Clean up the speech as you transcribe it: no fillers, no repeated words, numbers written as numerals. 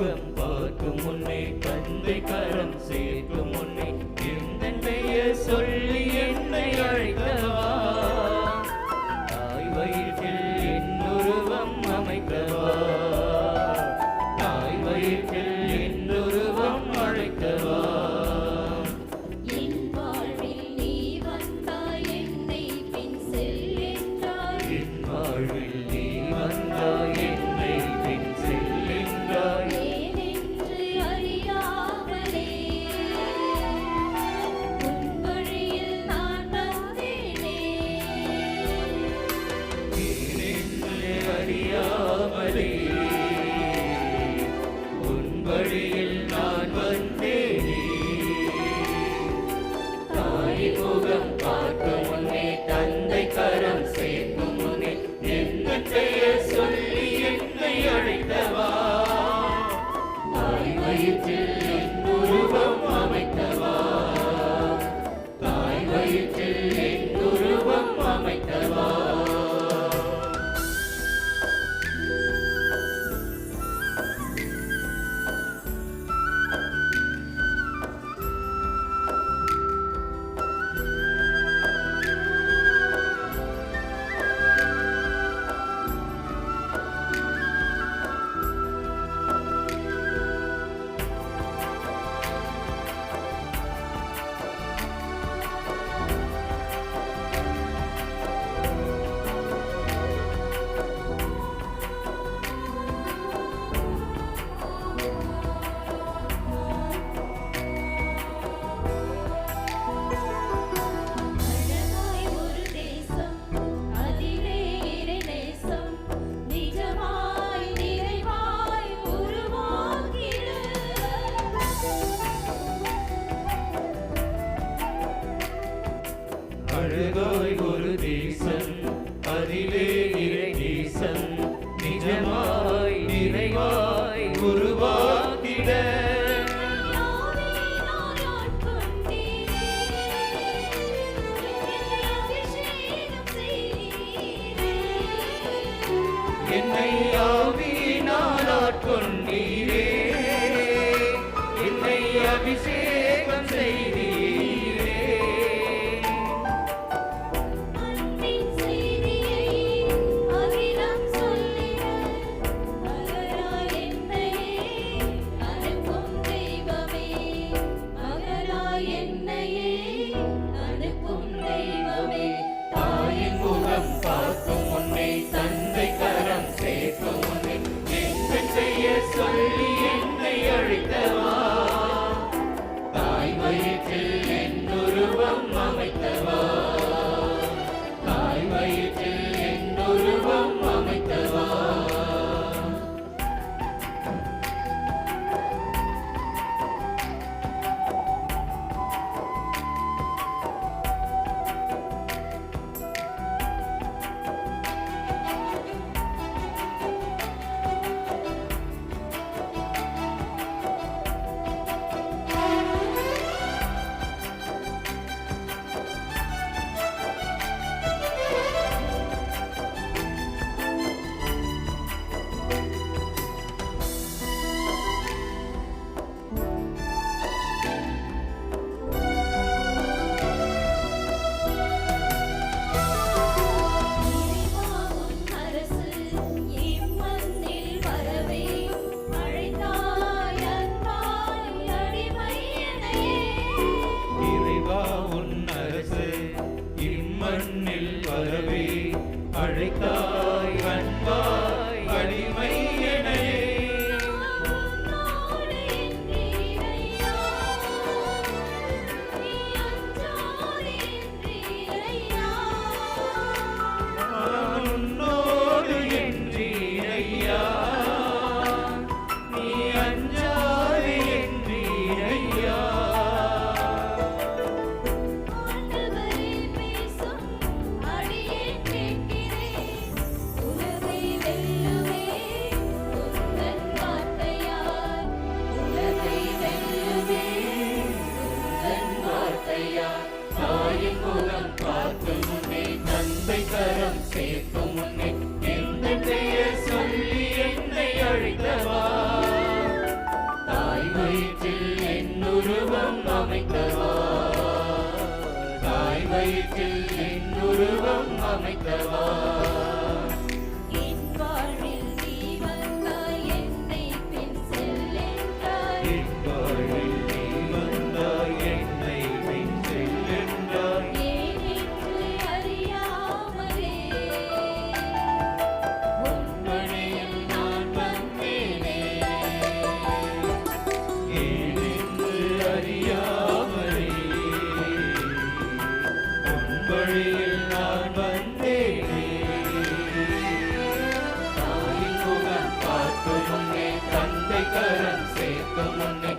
முகம் பார்க்கும் முன்னே தந்தை கரம் சேர்க்கும் முன்னே எந்த பெயர் சொல்லி என்னை அழைத்தவா தாய் வயிற்றில் என் உருவம் அமைத்தவா தாய் வயிற்றில் என் உருவம் அழைத்தவா வழியில் நான் வந்தேனே தாயின் முகம் பார்க்கும் முன்னே தந்தை கரம் சேர்க்கும் முன்னே என்ன பெயர் சொல்லி என்னை அழைத்தவா தாய் வயிற்றில் என் உருவம் அமைத்தவா தாய் வயிற்றில் என் உருவம் அமைத்தவா அழகாய் ஒரு தேசம் அதிலே இறை தேசம் நிஜமாய் நிறைவாய் உருவாக்கிட என்னை ஆவியினால் ஆட்கொண்டீரே என்னை அபிஷேகம் செய்தீரே தாயின் முகம் பார்க்கும் முன்னே தந்தை கரம் சேர்க்கும் முன்னே என்ன செய்ய சொல்லி என்னை அழைத்தவா வீட்டில் என் உருவம் அமைத்தவா, என் வாழ்வில் நீ வந்தாய், என்னை பின் செல்லென்றாய். என் வாழ்வில் நீ வந்தாய், என்னை பின் செல்லென்றாய். ஏனென்று அறியாமலே உன் வழியில் நான் வந்தேனே. ஏனென்று அறியாமலே உன் வழியில் நான் வந்தேனே. தாயின் முகம் பார்க்கும் முன்னே, தந்தை கரம் சேர்க்கும் முன்னே,